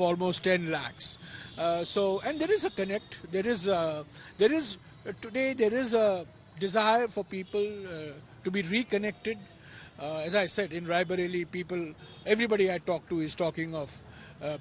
almost 10 lakhs. And there is a connect. Today there is a desire for people to be reconnected. As I said, in Raebareli, everybody I talk to is talking of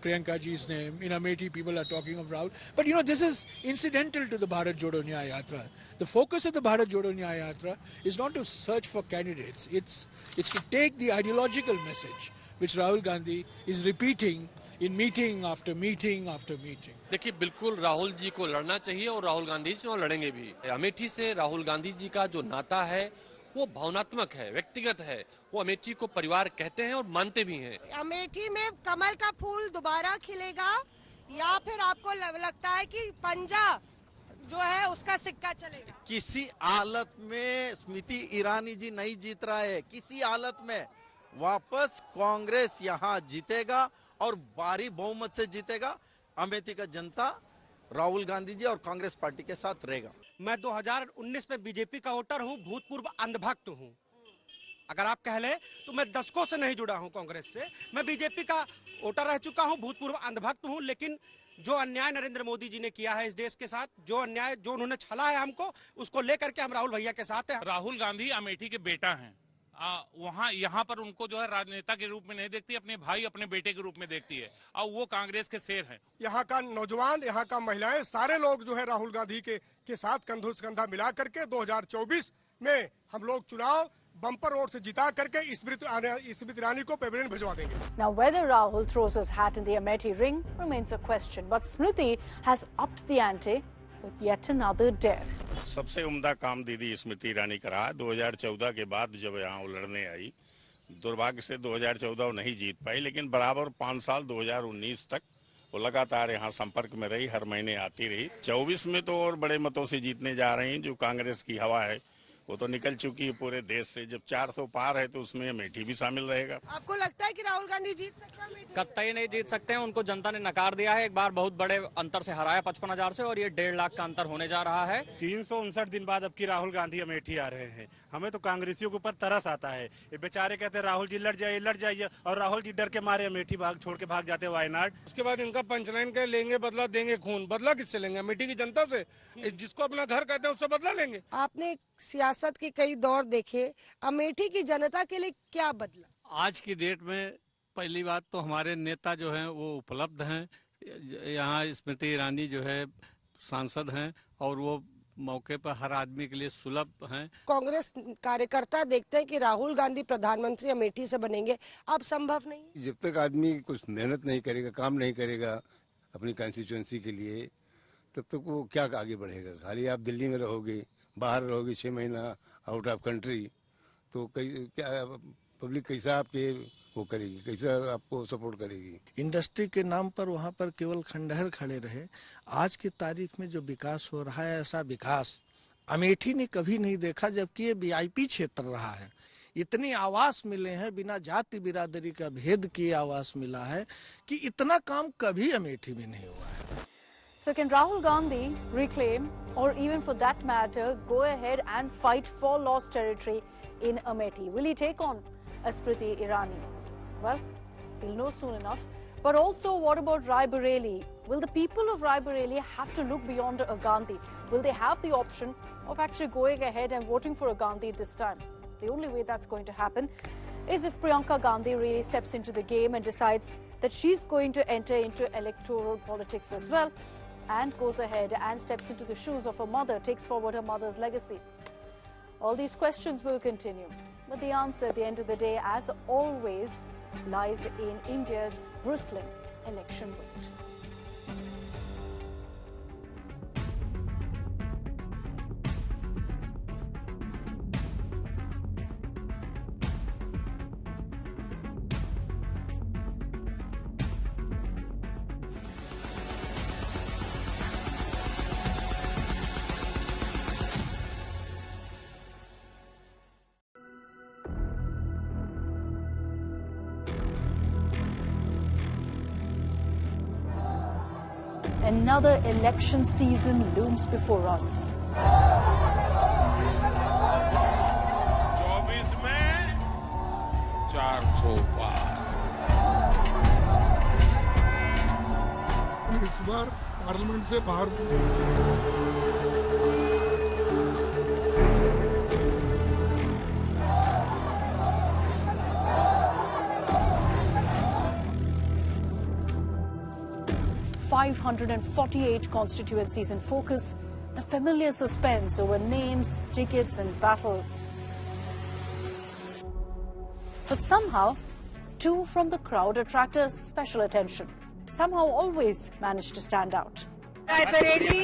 Priyanka ji's name. In Amethi, people are talking of Rahul. But this is incidental to the Bharat Jodo Nyaya Yatra. The focus of the Bharat Jodo Nyaya Yatra is not to search for candidates. It's to take the ideological message which Rahul Gandhi is repeating in meeting after meeting after meeting. देखिए, बिल्कुल राहुल जी को लड़ना चाहिए और राहुल गांधी जी और लड़ेंगे भी। अमेठी से राहुल गांधी जी का जो नाता है वो भावनात्मक है, व्यक्तिगत है। वो अमेठी को परिवार कहते हैं और मानते भी हैं। अमेठी में कमल का फूल दोबारा खिलेगा या फिर आपको लगता है कि पंजा जो है उसका सिक्का चलेगा? किसी हालत में स्मृति ईरानी जी नहीं जीत रहा है। किसी हालत में वापस कांग्रेस यहाँ जीतेगा और भारी बहुमत से जीतेगा। अमेठी का जनता राहुल गांधी जी और कांग्रेस पार्टी के साथ रहेगा। मैं 2019 में बीजेपी का वोटर हूं, भूतपूर्व अंधभक्त हूं। अगर आप कह ले तो मैं दशकों से नहीं जुड़ा हूं कांग्रेस से। मैं बीजेपी का वोटर रह चुका हूं, भूतपूर्व अंधभक्त हूं। लेकिन जो अन्याय नरेंद्र मोदी जी ने किया है इस देश के साथ, जो अन्याय जो उन्होंने छला है हमको, उसको लेकर के हम राहुल भैया के साथ हैं। राहुल गांधी अमेठी के बेटा हैं। यहाँ पर उनको जो है राजनेता के रूप में नहीं देखती, अपने भाई अपने बेटे के रूप में देखती है और वो कांग्रेस के शेर हैं। यहाँ का नौजवान, यहाँ का महिलाएं, सारे लोग जो है राहुल गांधी के साथ कंधों से कंधा मिला करके 2024 में हम लोग चुनाव बम्पर वोट से जिता करके स्मृति ईरानी को पेवेलियन भिजवा देंगे। Now whether Rahul throws his hat in the Amethi ring remains a question, but Smriti has upped the ante with yet another dare. सबसे उम्दा काम दीदी स्मृति ईरानी का रहा। 2014 के बाद जब यहाँ वो लड़ने आई, दुर्भाग्य से 2014 वो नहीं जीत पाई, लेकिन बराबर 5 साल 2019 तक वो लगातार यहाँ संपर्क में रही, हर महीने आती रही। 24 में तो और बड़े मतों से जीतने जा रही हैं। जो कांग्रेस की हवा है वो तो निकल चुकी है पूरे देश से। जब 400 पार है तो उसमें अमेठी भी शामिल रहेगा। आपको लगता है कि राहुल गांधी जीत सकते हैं? कतई नहीं जीत सकते हैं, उनको जनता ने नकार दिया है। एक बार बहुत बड़े अंतर से हराया 55,000 से, और ये 1.5 लाख का अंतर होने जा रहा है। 359 दिन बाद अब की राहुल गांधी अमेठी आ रहे हैं। हमें तो कांग्रेसियों के ऊपर तरस आता है। ये बेचारे कहते हैं राहुल जी लड़ जाइए, और राहुल जी डर के मारे अमेठी छोड़ के भाग जाते हैं वायनाड। उसके बाद इनका पंचलाइन के लेंगे बदला, देंगे खून। बदला किससे लेंगे? अमेठी की जनता से, जिसको अपना घर कहते हैं उससे बदला लेंगे। आपने सियासत के कई दौर देखे, अमेठी की जनता के लिए क्या बदला? आज की डेट में पहली बात तो हमारे नेता जो हैं वो उपलब्ध हैं। यहाँ स्मृति ईरानी जो है सांसद हैं और वो मौके पर हर आदमी के लिए सुलभ हैं। कांग्रेस कार्यकर्ता देखते हैं कि राहुल गांधी प्रधानमंत्री अमेठी से बनेंगे, अब संभव नहीं। जब तक आदमी कुछ मेहनत नहीं करेगा, काम नहीं करेगा अपनी कंस्टिट्यूएंसी के लिए, तब तक वो क्या आगे बढ़ेगा? खाली आप दिल्ली में रहोगे, बाहर रहोगे 6 महीना आउट ऑफ कंट्री, तो क्या पब्लिक कैसा आपके वो करेगी, कैसा आपको सपोर्ट करेगी? इंडस्ट्री के नाम पर वहाँ पर केवल खंडहर खड़े रहे। आज की तारीख में जो विकास हो रहा है, ऐसा विकास अमेठी ने कभी नहीं देखा, जबकि ये वीआईपी क्षेत्र रहा है। इतनी आवास मिले हैं, बिना जाति बिरादरी का भेद किए आवास मिला है कि इतना काम कभी अमेठी में नहीं हुआ है। So can Rahul Gandhi reclaim, or even for that matter, go ahead and fight for lost territory in Amethi? Will he take on Smriti Irani? Well, we'll know soon enough. But also, what about Raebareli? Will the people of Raebareli have to look beyond a Gandhi? Will they have the option of actually going ahead and voting for a Gandhi this time? The only way that's going to happen is if Priyanka Gandhi really steps into the game and decides that she's going to enter into electoral politics as well, and goes ahead and steps into the shoes of her mother, takes forward her mother's legacy. All these questions will continue, but the answer at the end of the day, as always, lies in India's bristling election vote. Another election season looms before us. 24 में 400 पार। इस बार parliament से बाहर 548 constituencies in focus, the familiar suspense over names, tickets and battles. But somehow, two from the crowd attracted special attention. Somehow always managed to stand out. Raebareli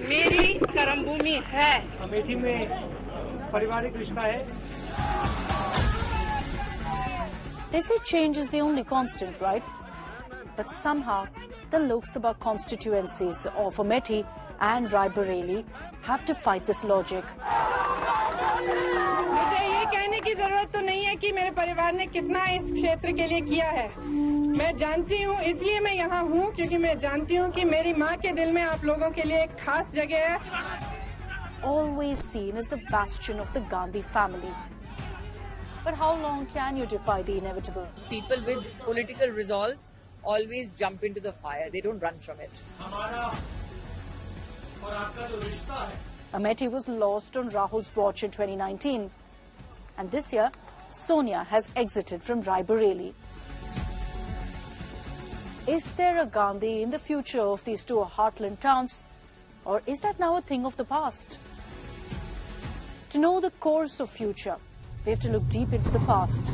मेरी कर्मभूमि है। अमेठी में पारिवारिक रिश्ता है। They say change is the only constant, right? But somehow, the Lok Sabha constituencies of Amethi and Raebareli have to fight this logic. मुझे ये कहने की जरूरत तो नहीं है कि मेरे परिवार ने कितना इस क्षेत्र के लिए किया है। मैं जानती हूँ, इसलिए मैं यहाँ हूँ क्योंकि मैं जानती हूँ कि मेरी माँ के दिल में आप लोगों के लिए एक खास जगह है। Always seen as the bastion of the Gandhi family. But how long can you defy the inevitable? People with political resolve always jump into the fire. They don't run from it. Amethi was lost on Rahul's watch in 2019. And this year, Sonia has exited from Raebareli. Is there a Gandhi in the future of these two heartland towns? Or is that now a thing of the past? To know the course of future, we have to look deep into the past.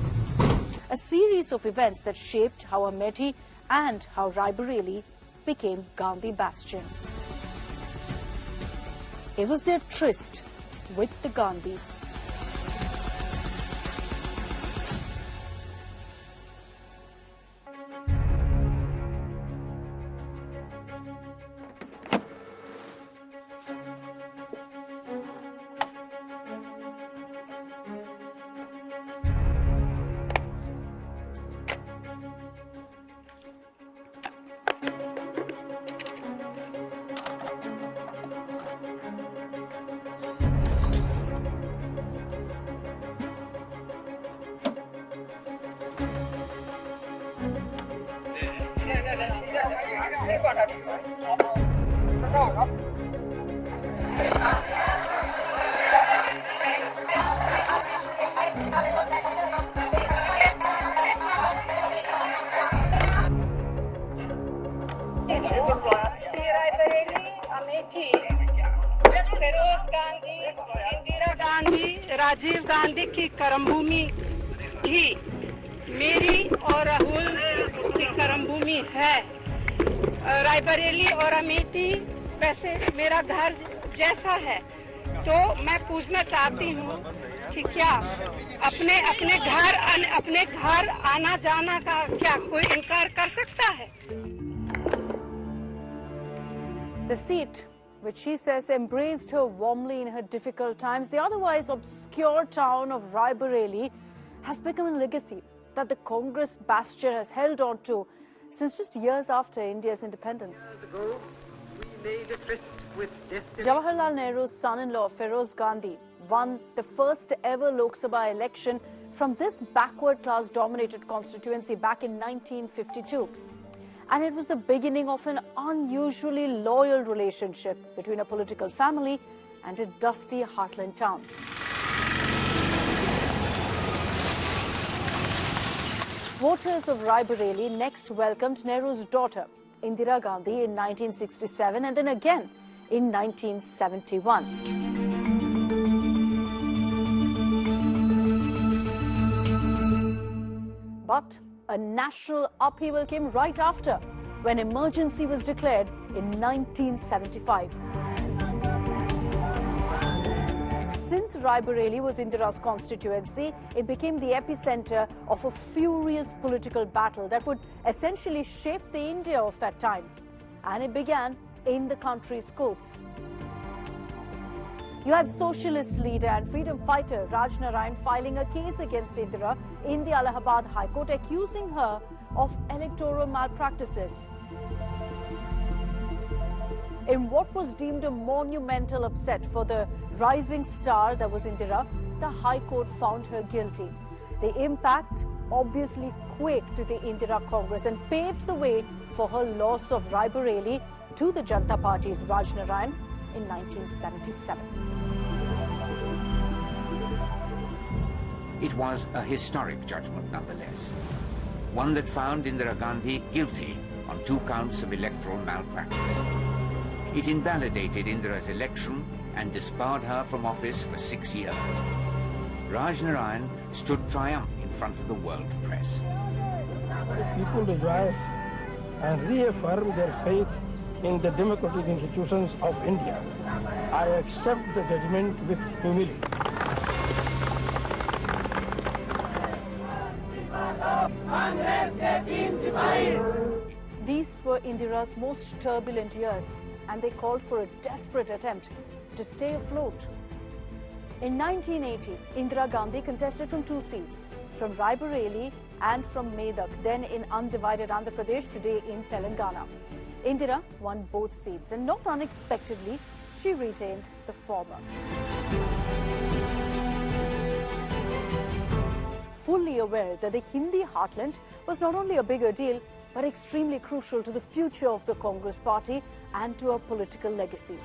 A series of events that shaped how Amethi and how Raebareli became Gandhi bastions. It was their tryst with the Gandhis. Amethi, Firoz Gandhi, Indira Gandhi, Rajiv Gandhi की कर्मभूमि थी। मेरी और राहुल की कर्मभूमि है। रायबरेली और अमेठी वैसे मेरा घर जैसा है। तो मैं पूछना चाहती हूँ कि क्या अपने घर आना जाना का क्या कोई इनकार कर सकता है? The seat, which she says embraced her warmly in her difficult times, the otherwise obscure town of Raebareli, has become a legacy that the Congress bastion has held on to since just years after India's independence. Jawaharlal Nehru's son-in-law, Feroz Gandhi, won the first ever Lok Sabha election from this backward class dominated constituency back in 1952. And it was the beginning of an unusually loyal relationship between a political family and a dusty heartland town. Voters of Raebareli next welcomed Nehru's daughter, Indira Gandhi, in 1967 and then again in 1971. But a national upheaval came right after, when emergency was declared in 1975. Since Raebareli was Indira's constituency, it became the epicenter of a furious political battle that would essentially shape the India of that time. And it began in the country's courts. You had socialist leader and freedom fighter Raj Narayan filing a case against Indira in the Allahabad High Court, accusing her of electoral malpractices. In what was deemed a monumental upset for the rising star that was Indira, the High Court found her guilty. The impact obviously quaked the Indira Congress and paved the way for her loss of Raebareli to the Janata Party's Raj Narayan in 1977. It was a historic judgment nonetheless, one that found Indira Gandhi guilty on 2 counts of electoral malpractice. It invalidated Indira's election and disbarred her from office for 6 years. Raj Narayan stood triumphant in front of the world press. People rejoice and reaffirm their faith in the democratic institutions of India. I accept the judgment with humility. These were Indira's most turbulent years, and they called for a desperate attempt to stay afloat. In 1980, Indira Gandhi contested from 2 seats, from Raebareli and from Medak, then in undivided Andhra Pradesh, today in Telangana. Indira won both seats, and not unexpectedly, she retained the former. Fully aware that the Hindi heartland was not only a bigger deal, but extremely crucial to the future of the Congress party and to her political legacy.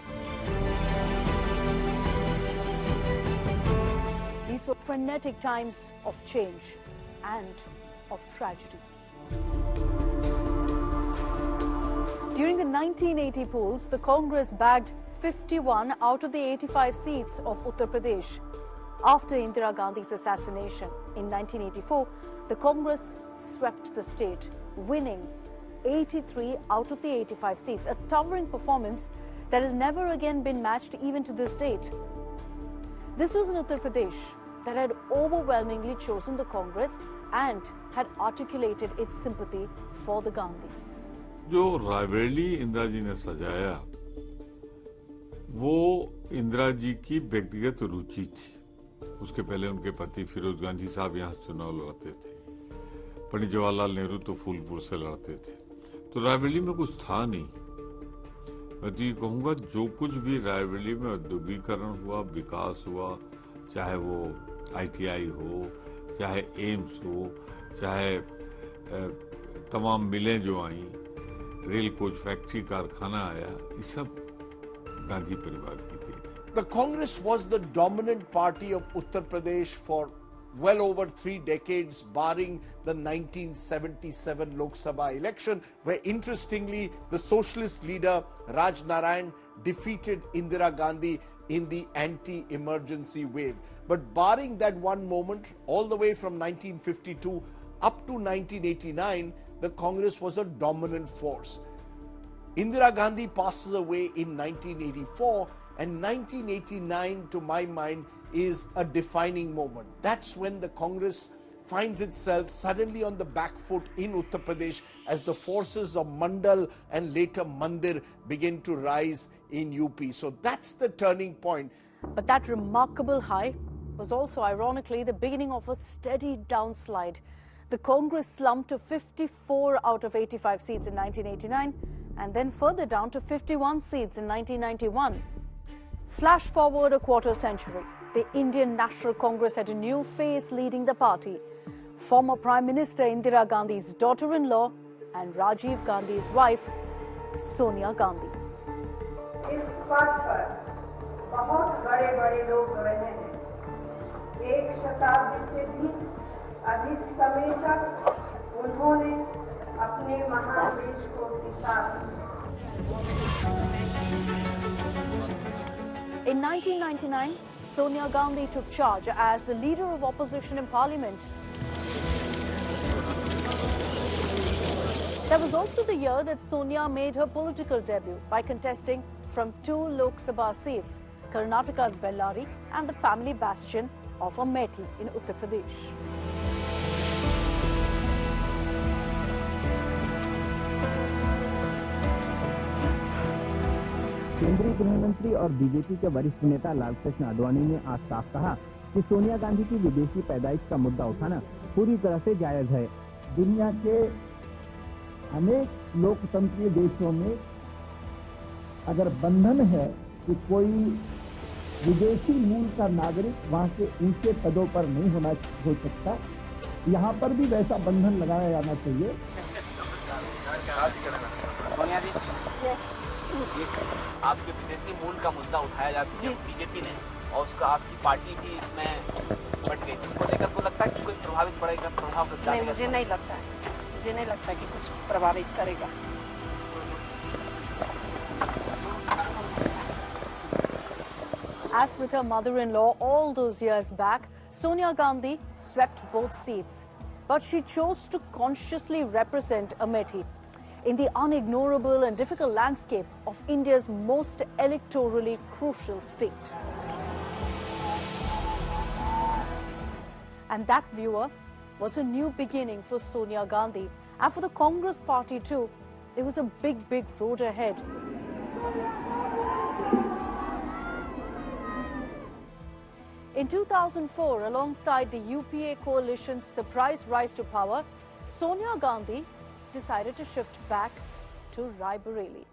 These were frenetic times of change and of tragedy. During the 1980 polls, the Congress bagged 51 out of the 85 seats of Uttar Pradesh. After Indira Gandhi's assassination in 1984, the Congress swept the state, winning 83 out of the 85 seats, a towering performance that has never again been matched even to this date. This was in Uttar Pradesh that had overwhelmingly chosen the Congress and had articulated its sympathy for the Gandhis. जो रायबरेली इंदिरा जी ने सजाया वो इंदिरा जी की व्यक्तिगत रुचि थी। उसके पहले उनके पति फिरोज गांधी साहब यहाँ चुनाव लड़ते थे, पंडित जवाहरलाल नेहरू तो फूलपुर से लड़ते थे, तो रायबरेली में कुछ था नहीं। मैं तो ये कहूँगा जो कुछ भी रायबरेली में औद्योगिकरण हुआ, विकास हुआ, चाहे वो ITI हो, चाहे एम्स हो, चाहे तमाम मिलें जो आई, रेल कोच फैक्ट्री, कारखाना आया, ये सब गांधी परिवार की थी। The Congress was the dominant party of Uttar Pradesh for well over 3 decades, barring the 1977 Lok Sabha election, where interestingly the socialist leader Raj Narayan defeated Indira Gandhi in the anti-emergency wave. But barring that one moment, all the way from 1952 up to 1989, the Congress was a dominant force. Indira Gandhi passes away in 1984, and 1989, to my mind, is a defining moment. That's when the Congress finds itself suddenly on the back foot in Uttar Pradesh as the forces of Mandal and later Mandir begin to rise in UP. So that's the turning point. But that remarkable high was also ironically the beginning of a steady downslide. The Congress slumped to 54 out of 85 seats in 1989 and then further down to 51 seats in 1991. Flash forward a quarter century. The Indian National Congress had a new face leading the party. Former Prime Minister Indira Gandhi's daughter-in-law and Rajiv Gandhi's wife, Sonia Gandhi. इस पद पर बहुत बड़े-बड़े लोग रहे हैं। 1 शताब्दी से भी अधिक समय तक उन्होंने अपने महान देश को दिशा In 1999, Sonia Gandhi took charge as the leader of opposition in parliament. That was also the year that Sonia made her political debut by contesting from 2 Lok Sabha seats, Karnataka's Bellary and the family bastion of Amethi in Uttar Pradesh. केंद्रीय गृह मंत्री और BJP के वरिष्ठ नेता लालकृष्ण आडवाणी ने आज साफ कहा कि सोनिया गांधी की विदेशी पैदाइश का मुद्दा उठाना पूरी तरह से जायज है। दुनिया के अनेक लोकतंत्रीय देशों में अगर बंधन है कि कोई विदेशी मूल का नागरिक वहां से ऊंचे पदों पर नहीं हो सकता, यहाँ पर भी वैसा बंधन लगाया जाना चाहिए। सोनिया जी, आपके विदेशी मूल का मुद्दा उठाया जाता है बीजेपी ने, और उसका आपकी पार्टी भी इसमें बट गई, इसको लेकर को लगता है कि कोई प्रभावित पड़ेगा? प्रभाव नहीं, मुझे नहीं लगता है, मुझे नहीं लगता कि कुछ प्रभावित करेगा। As with her mother-in-law all those years back, Sonia Gandhi swept both seats. But she chose to consciously represent Amethi in the unignorable and difficult landscape of India's most electorally crucial state. And that, viewer, was a new beginning for Sonia Gandhi. And for the Congress party too, there was a big, big road ahead. In 2004, alongside the UPA coalition's surprise rise to power, Sonia Gandhi decided to shift back to Raebareli.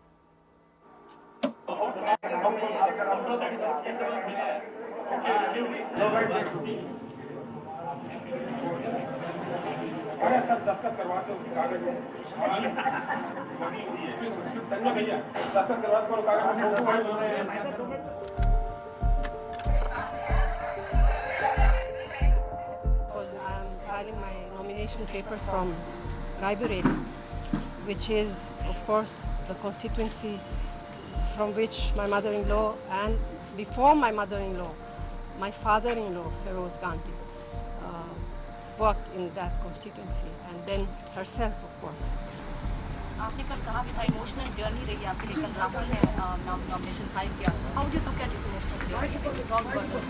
Filing my nomination papers from Raebareli, which is, of course, the constituency from which my mother-in-law and before my mother-in-law, my father-in-law, Feroz Gandhi, worked in that constituency, and then herself, of course. आपने कल कहा कि था emotional journey रही आपके लिए, कल राहुल ने नॉमिनेशन फाइल किया। How do you look at this emotional journey? Talk about it.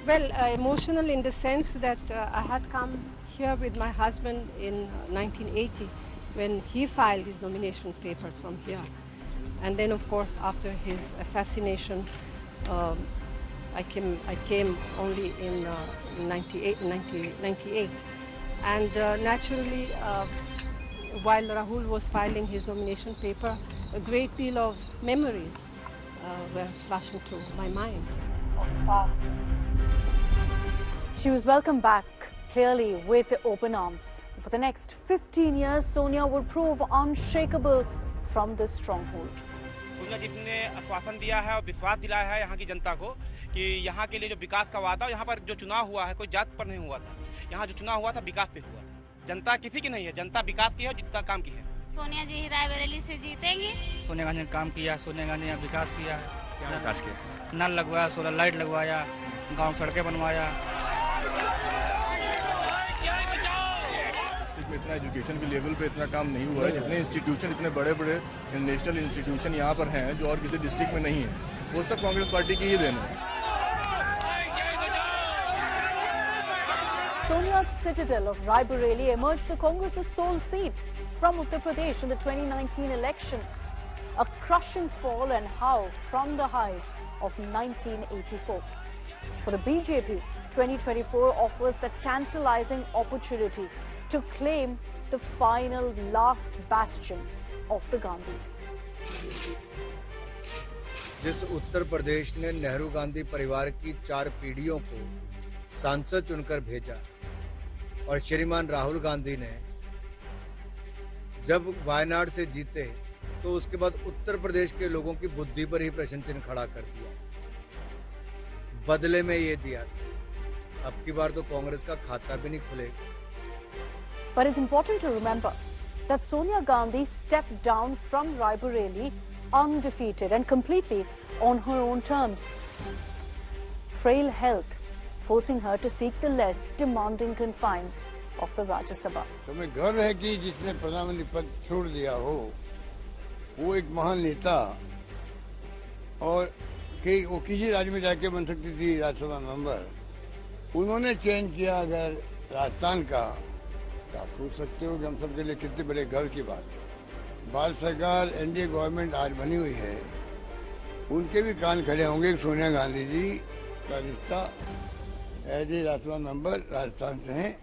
Well, emotional in the sense that I had come here with my husband in 1980 when he filed his nomination papers from here. And then, of course, after his assassination, I came only in 98. And naturally, while Rahul was filing his nomination paper, a great deal of memories were flashing through my mind of the past. She was welcomed back, clearly, with open arms. For the next 15 years, Sonia would prove unshakable from this stronghold. Sonia ji ने आश्वासन दिया है और विश्वास दिलाया है यहाँ की जनता को कि यहाँ के लिए जो विकास का वादा, यहाँ पर जो चुनाव हुआ है कोई जात पर नहीं हुआ था, यहाँ जो चुनाव हुआ था विकास पे हुआ था। जनता किसी की नहीं है, जनता विकास की है और जितना काम की है। सोनिया जी रायबरेली से जीतेंगी। सोनिया गांधी ने काम किया, सोनिया गांधी ने विकास किया। क्या विकास किया? नल लगवाया, सोलर लाइट लगवाया, गाँव सड़कें बनवाया। में इतना एजुकेशन के लेवल पे इतना काम नहीं हुआ है, जितने इंस्टीट्यूशन, इतने बड़े बड़े नेशनल इंस्टीट्यूशन यहाँ पर हैं जो और किसी डिस्ट्रिक्ट में नहीं है, वो सब कांग्रेस पार्टी की ही देन है। Sonia's citadel of Raebareli emerged the Congress's sole seat from Uttar Pradesh in the 2019 election. A crushing fall and how from the highs of 1984. For the BJP, 2024 offers the tantalizing opportunity to claim the final last bastion of the Gandhis. जिस उत्तर प्रदेश ने नेहरू गांधी परिवार की 4 पीढ़ियों को सांसद चुनकर भेजा और श्रीमान राहुल गांधी ने जब वायनाड से जीते तो उसके बाद उत्तर प्रदेश के लोगों की बुद्धि पर ही प्रश्न चिन्ह खड़ा कर दिया, बदले में ये दिया था। अब की बार तो कांग्रेस का खाता भी नहीं खुलेगा। But it's important to remember that Sonia Gandhi stepped down from Raebareli undefeated and completely on her own terms. Frail health forcing her to seek the less demanding confines of the Rajya Sabha. तुम्हें गर्व है कि जिसने प्रधानमंत्री पद छोड़ दिया हो वो एक महान नेता और कि वो किसी राज्य में जाके बन सकती थी राज्यसभा मेंबर, उन्होंने चयन किया अगर राजस्थान का, तो आप सोच सकते हो कि हम सबके लिए कितने बड़े गर्व की बात है। भारत सरकार एनडीए गवर्नमेंट आज बनी हुई है, उनके भी कान खड़े होंगे। सोनिया गांधी जी का रिश्ता as a Rajya Sabha member Rajasthan से हैं।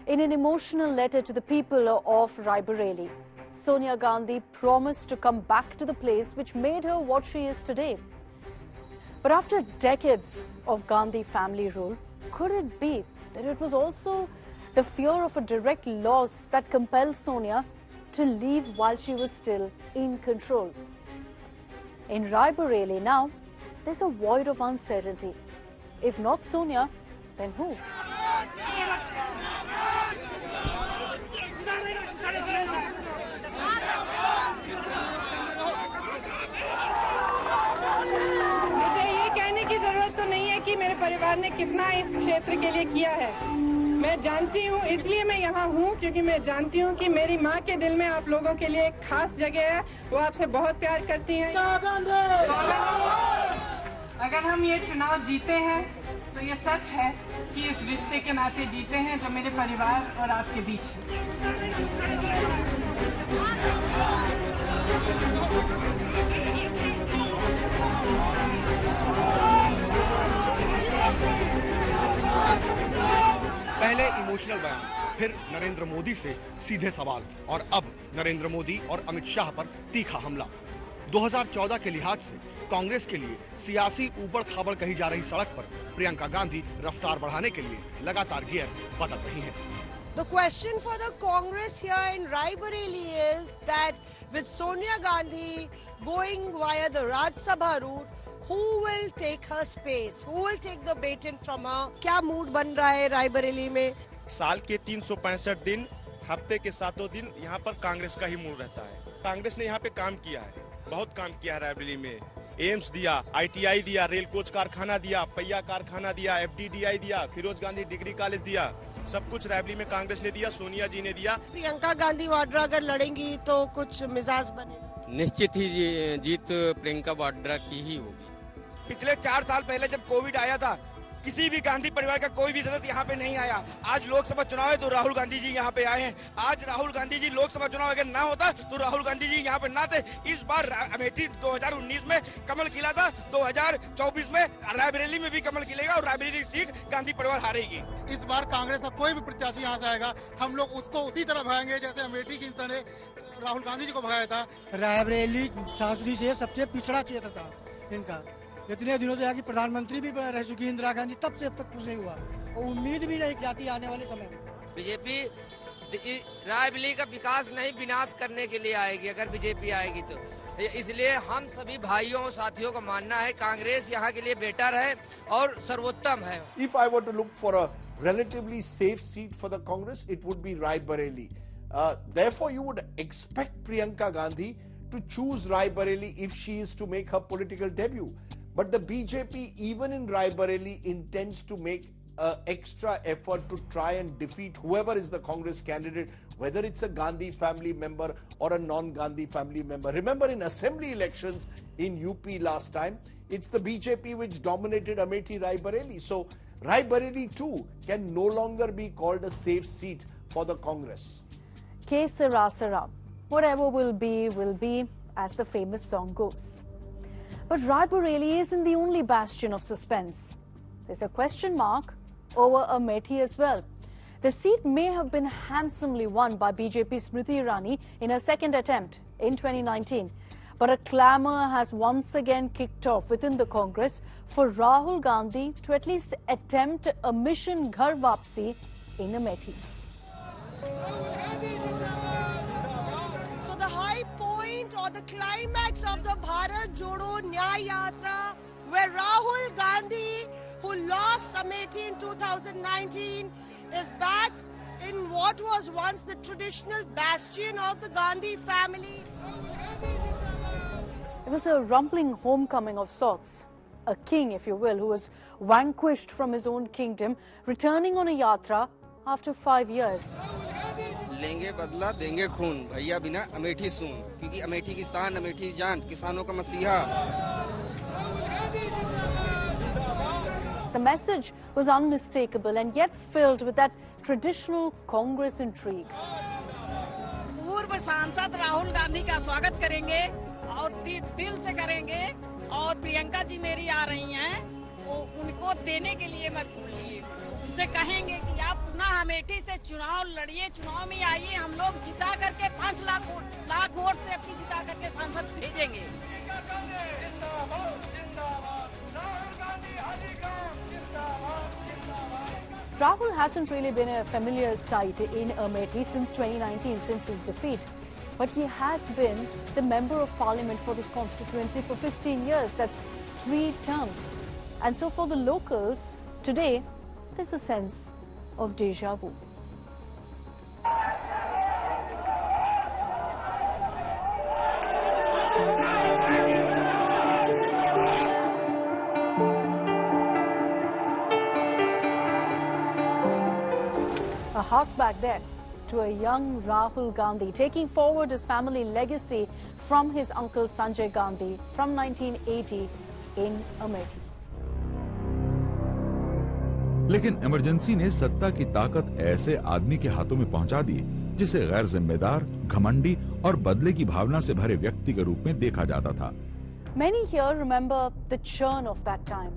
In an emotional letter to the people of Raebareli, Sonia Gandhi promised to come back to the place which made her what she is today. But after decades of Gandhi family rule, could it be that it was also the fear of a direct loss that compelled Sonia to leave while she was still in control. In Raebareli now, there's a void of uncertainty. If not Sonia, then who? मुझे ये कहने की जरूरत तो नहीं है कि मेरे परिवार ने कितना इस क्षेत्र के लिए किया है। मैं जानती हूँ, इसलिए मैं यहाँ हूँ क्योंकि मैं जानती हूँ कि मेरी माँ के दिल में आप लोगों के लिए एक खास जगह है। वो आपसे बहुत प्यार करती हैं। अगर हम ये चुनाव जीते हैं तो ये सच है कि इस रिश्ते के नाते जीते हैं जो मेरे परिवार और आपके बीच है। पहले इमोशनल बयान, फिर नरेंद्र मोदी से सीधे सवाल और अब नरेंद्र मोदी और अमित शाह पर तीखा हमला। 2014 के लिहाज से कांग्रेस के लिए सियासी ऊबड़ खाबड़ कही जा रही सड़क पर प्रियंका गांधी रफ्तार बढ़ाने के लिए लगातार गियर बदल रही हैं। The question for the Congress here in Raebareli is that with Sonia Gandhi going via the Raj Sabha route, who will take her space? Who will take the baton from her? क्या mood बन रहा है रायबरेली में? साल के 365 दिन, हफ्ते के 7 दिन यहाँ पर कांग्रेस का ही मूड रहता है। कांग्रेस ने यहाँ पे काम किया है, बहुत काम किया है रायबरेली में। एम्स दिया, ITI दिया, रेल कोच कारखाना दिया, पहिया कारखाना दिया, FDDI दिया, फिरोज गांधी डिग्री कॉलेज दिया, सब कुछ रायबरेली में कांग्रेस ने दिया, सोनिया जी ने दिया। प्रियंका गांधी वाड्रा अगर लड़ेंगी तो कुछ मिजाज बनेगा? निश्चित ही जीत प्रियंका वाड्रा की ही होगी। पिछले 4 साल पहले जब कोविड आया था, किसी भी गांधी परिवार का कोई भी सदस्य यहाँ पे नहीं आया। आज लोकसभा चुनाव है तो राहुल गांधी जी यहाँ पे आए हैं। आज राहुल गांधी जी लोकसभा चुनाव अगर ना होता तो राहुल गांधी जी यहाँ पे ना थे। इस बार अमेठी 2019 में कमल खिला था, 2024 में रायबरेली में भी कमल खिलेगा और रायबरेली सीट गांधी परिवार हारेगी। इस बार कांग्रेस का कोई भी प्रत्याशी यहाँ से आएगा, हम लोग उसको उसी तरह भगाएंगे जैसे अमेठी की तरह राहुल गांधी जी को भगाया था। रायबरेली सांसदी से सबसे पिछड़ा क्षेत्र था इनका। इतने दिनों से यहाँ की प्रधानमंत्री भी रह चुकी इंदिरा गांधी, तब से अब तक कुछ नहीं हुआ और उम्मीद भी नहीं जाती आने वाले समय में। बीजेपी रायबरेली का विकास नहीं विनाश करने के लिए आएगी अगर बीजेपी आएगी तो। इसलिए हम सभी भाइयों और साथियों का मानना है कांग्रेस यहाँ के लिए बेटर है और सर्वोत्तम है। If I were to look for a relatively safe seat for the Congress, it would be Raebareli. Therefore, you would expect Priyanka Gandhi to choose Raebareli if she is to make her political debut. But the BJP, even in Raebareli, intends to make an extra effort to try and defeat whoever is the Congress candidate, whether it's a Gandhi family member or a non-Gandhi family member. Remember in assembly elections in UP last time, it's the BJP which dominated Amethi Raebareli. So Raebareli too can no longer be called a safe seat for the Congress. Que sera, sera. Whatever will be, as the famous song goes. But Raebareli isn't the only bastion of suspense. There's a question mark over Amethi as well. The seat may have been handsomely won by BJP Smriti Irani in her second attempt in 2019. But a clamour has once again kicked off within the Congress for Rahul Gandhi to at least attempt a mission Ghar Wapsi in Amethi. So the high point or the climax of the Bharat Jodo Nyay Yatra, where Rahul Gandhi, who lost Amethi in 2019, is back in what was once the traditional bastion of the Gandhi family. It was a rumbling homecoming of sorts. A king, if you will, who was vanquished from his own kingdom, returning on a yatra after 5 years. लेंगे बदला देंगे खून भैया बिना अमेठी सून क्योंकि अमेठी की शान अमेठी जान किसानों का मसीहा. The message was unmistakable and yet filled with that traditional Congress intrigue. पूर्व सांसद राहुल गांधी का स्वागत करेंगे और दिल से करेंगे और प्रियंका जी मेरी आ रही हैं, वो उनको देने के लिए मैं फूल लिए उनसे कहेंगे कि आप पुनः अमेठी से चुनाव लड़िए, चुनाव में आइए, हम लोग जिता करके 5 लाख वोट से अपनी जिता करके सांसद भेजेंगे. Rahul hasn't really been a familiar sight in Amethi since 2019, since his defeat. But he has been the Member of Parliament for this constituency for 15 years. That's 3 terms. And so for the locals, today, there's a sense of déjà vu. A hark back then to a young Rahul Gandhi taking forward his family legacy from his uncle Sanjay Gandhi from 1980 in Amethi. लेकिन emergency ने सत्ता की ताकत ऐसे आदमी के हाथों में पहुंचा दी जिसे गैर जिम्मेदार, घमंडी और बदले की भावना से भरे व्यक्ति के रूप में देखा जाता था। Many here remember the churn of that time.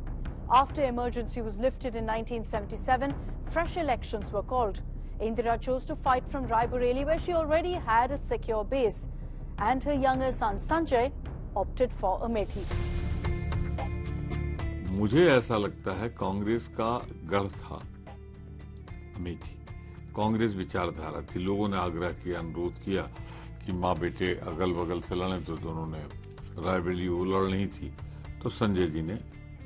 After emergency was lifted in 1977, fresh elections were called. Indira chose to fight from Raebareli, where she already had a secure base, and her younger son Sanjay opted for Amethi. मुझे ऐसा लगता है कांग्रेस का गढ़ था अमेठी। कांग्रेस विचारधारा थी। लोगों ने आग्रह किया, अनुरोध किया कि माँ बेटे अगल बगल से लड़ें, तो दोनों ने रायबरेली वो लड़ नहीं थी, तो संजय जी ने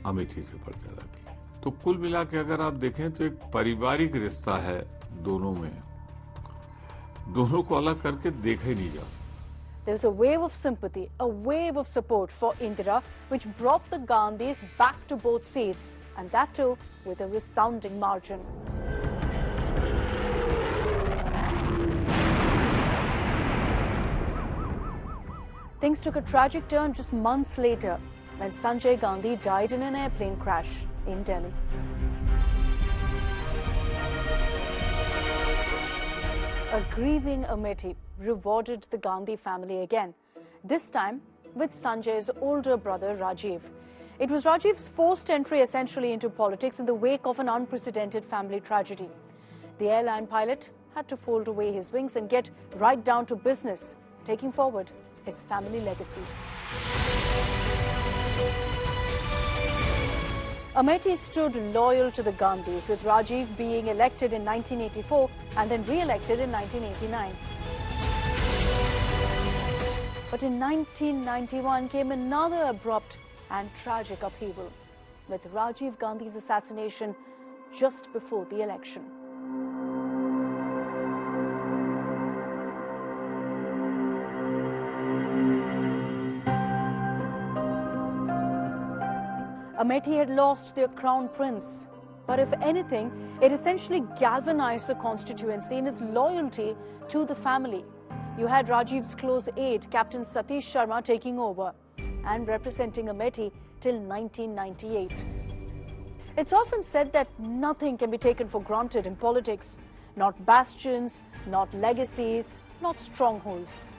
अमेठी से पर्चा किया। तो कुल मिला के अगर आप देखें तो एक पारिवारिक रिश्ता है दोनों में, दोनों को अलग करके देखा ही नहीं जा सकता। There was a wave of sympathy, a wave of support for Indira, which brought the Gandhis back to both seats, and that too with a resounding margin. Things took a tragic turn just months later when Sanjay Gandhi died in an airplane crash in Delhi. A grieving Amethi rewarded the Gandhi family again, this time with Sanjay's older brother Rajiv. It was Rajiv's forced entry essentially into politics in the wake of an unprecedented family tragedy. The airline pilot had to fold away his wings and get right down to business, taking forward his family legacy. Amethi stood loyal to the Gandhis, with Rajiv being elected in 1984 and then re-elected in 1989. But in 1991 came another abrupt and tragic upheaval, with Rajiv Gandhi's assassination just before the election. Amethi had lost their crown prince, but if anything, it essentially galvanized the constituency in its loyalty to the family. You had Rajiv's close aide, Captain Satish Sharma, taking over and representing Amethi till 1998. It's often said that nothing can be taken for granted in politics. Not bastions, not legacies, not strongholds.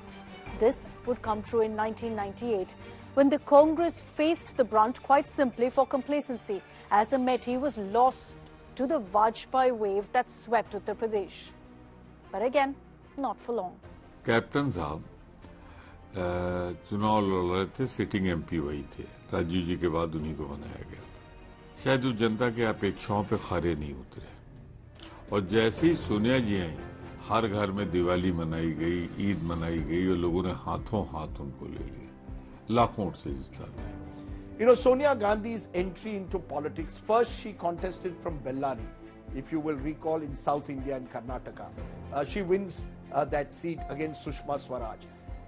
This would come true in 1998, when the Congress faced the brunt quite simply for complacency, as Amethi was lost to the Vajpayee wave that swept Uttar Pradesh. But again, not for long. Captain साहब चुनाव लड़ रहे थे, sitting MP वही थे, राजीव जी के बाद उन्हीं को बनाया गया था। शायद उस जनता के अपेक्षाओं पे खरे नहीं उतरे, और जैसे ही सोनिया जी आई, हर घर में दिवाली मनाई गई, ईद मनाई गई, और लोगों ने हाथों हाथ उनको ले लिया, लाखों वोट से जीता था। You know, Sonia Gandhi's entry into politics, first she contested from Bellary, if you will recall, in South India and Karnataka. She wins that seat against Sushma Swaraj.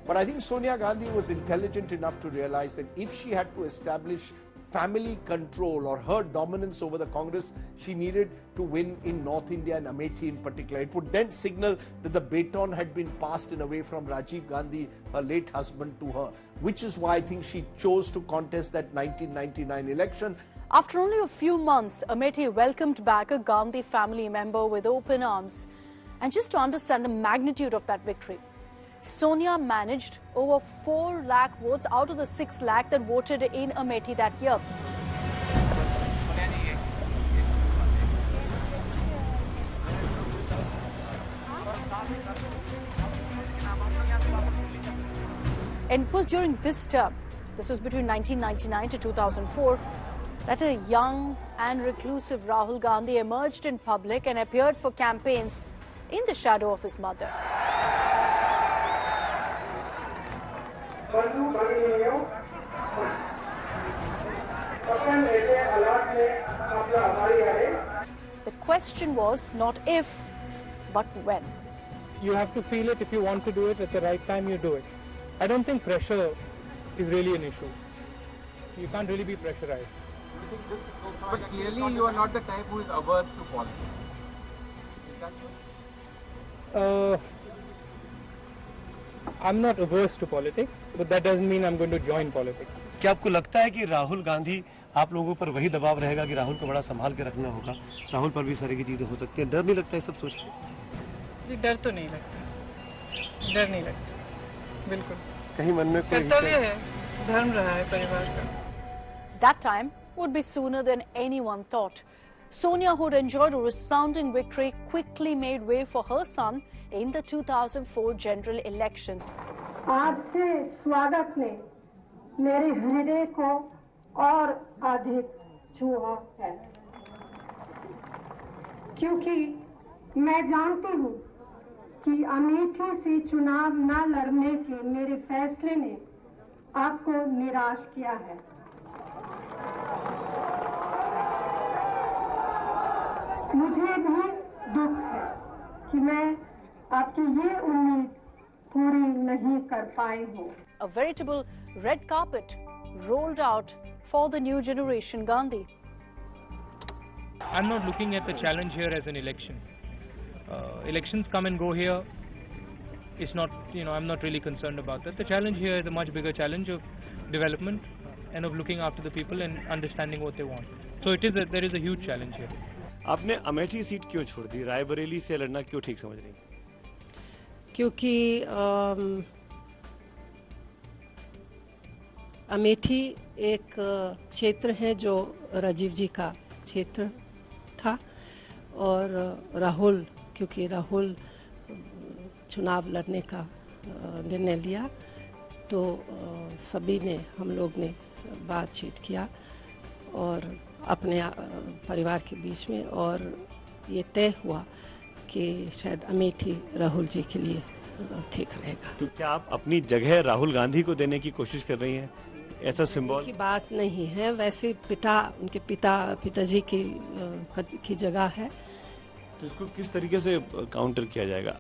But I think Sonia Gandhi was intelligent enough to realize that if she had to establish family control or her dominance over the Congress, she needed to win in North India and Amethi in particular. It would then signal that the baton had been passed in a way from Rajiv Gandhi, her late husband, to her, which is why I think she chose to contest that 1999 election. After only a few months, Amethi welcomed back a Gandhi family member with open arms. And just to understand the magnitude of that victory, Sonia managed over 4 lakh votes out of the 6 lakh that voted in Amethi that year. And it was during this term, this was between 1999 to 2004, that a young and reclusive Rahul Gandhi emerged in public and appeared for campaigns in the shadow of his mother. The question was not if, but when. You have to feel it. If you want to do it at the right time, you do it. I don't think pressure is really an issue. You can't really be pressurized. But clearly you are not the type who is averse to politics. Is that true? I'm not averse to politics, but that doesn't mean I'm going to join politics. क्या आपको लगता है कि राहुल गांधी आप लोगों पर वही दबाव रहेगा कि राहुल को बड़ा संभाल के रखना होगा, राहुल पर भी सारी की चीजें हो सकती हैं, डर नहीं लगता है सब सोच के? जी डर तो नहीं लगता, डर नहीं लगता, बिल्कुल। कहीं मन में कोई कर्तव्य है, धर्म रहा है परिवार का। That time would be sooner than anyone thought. Sonia, who had enjoyed a resounding victory, quickly made way for her son in the 2004 general elections. आपसे स्वागत ने मेरे हृदय को और अधिक छुआ है, क्योंकि मैं जानती हूँ कि अमेठी से चुनाव न लड़ने के मेरे फैसले ने आपको निराश किया है। मुझे भी दुख है कि मैं आपकी ये उम्मीद पूरी नहीं कर पाई हूँ। A veritable red carpet rolled out for the new generation Gandhi. I'm not looking at the challenge here as an election. Elections come and go here. It's not, I'm not really concerned about that. The challenge here is a much bigger challenge of development and of looking after the people and understanding what they want. So there is a huge challenge here. आपने Amethi seat क्यों छोड़ दी? रायबरेली से लड़ना क्यों ठीक समझ रही? क्योंकि अमेठी एक क्षेत्र है जो राजीव जी का क्षेत्र था और राहुल, क्योंकि राहुल चुनाव लड़ने का निर्णय लिया तो सभी ने, हम लोग ने बातचीत किया और अपने परिवार के बीच में, और ये तय हुआ कि शायद अमेठी राहुल जी के लिए ठीक रहेगा। तो क्या आप अपनी जगह राहुल गांधी को देने की कोशिश कर रही हैं? ऐसा सिंबल की बात नहीं है, वैसे उनके पिताजी की जगह है। तो इसको किस तरीके से काउंटर किया जाएगा?